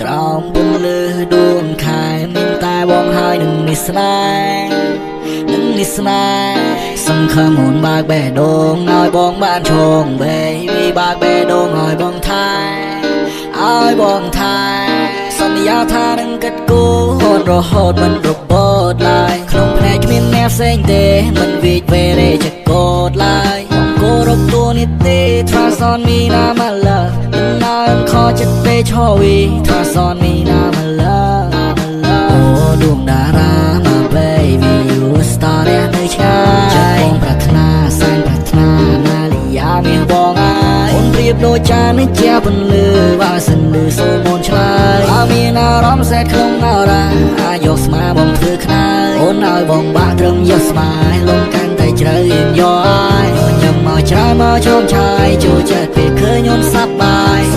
ក្រោមពន្លឺដួងខែមានតែបងហើយនឹងនេះស្នេហ៍នឹងនេះស្នេហ៍សង្ឃឹមអូនបើកបេះដូងឲ្យបងបានឈង baby បើកបេះដូងឲ្យបងថែឲ្យបងថែសន្យាថានឹងគិតគូរអូនរហូតមិនរបូតឡើយក្នុងភ្នែកគ្មានអ្នកផ្សេងទេមិនវិចវេរេចកោតឡើយបងគោរពតួនាទី Trust on me now my love មិនឲ្យខកចិត្តទេឈរវី Trust on me now my love អូដួងតារា my baby you star នៅឆ្ងាយใจបងប្រាថ្នាសែនប្រាថ្នាណាលីយ៉ាមានបងហើយអូនប្រៀបដូចចាននេះជាពន្លឺបើសិនលឺសូមអូនឆ្លើយបើមានអារម្មណ៍សែនក្នុងអរ៉ាអាចយកស្មាបងធ្វើខ្នើយអូនឲ្យបងបាក់ត្រឹមយកស្មាលងកាន់តែជ្រៅរៀងយកឲ្យញញឹមមកច្រើនមកជុំឆាយចូលចិត្តពេលឃើញអូនសប្បាយ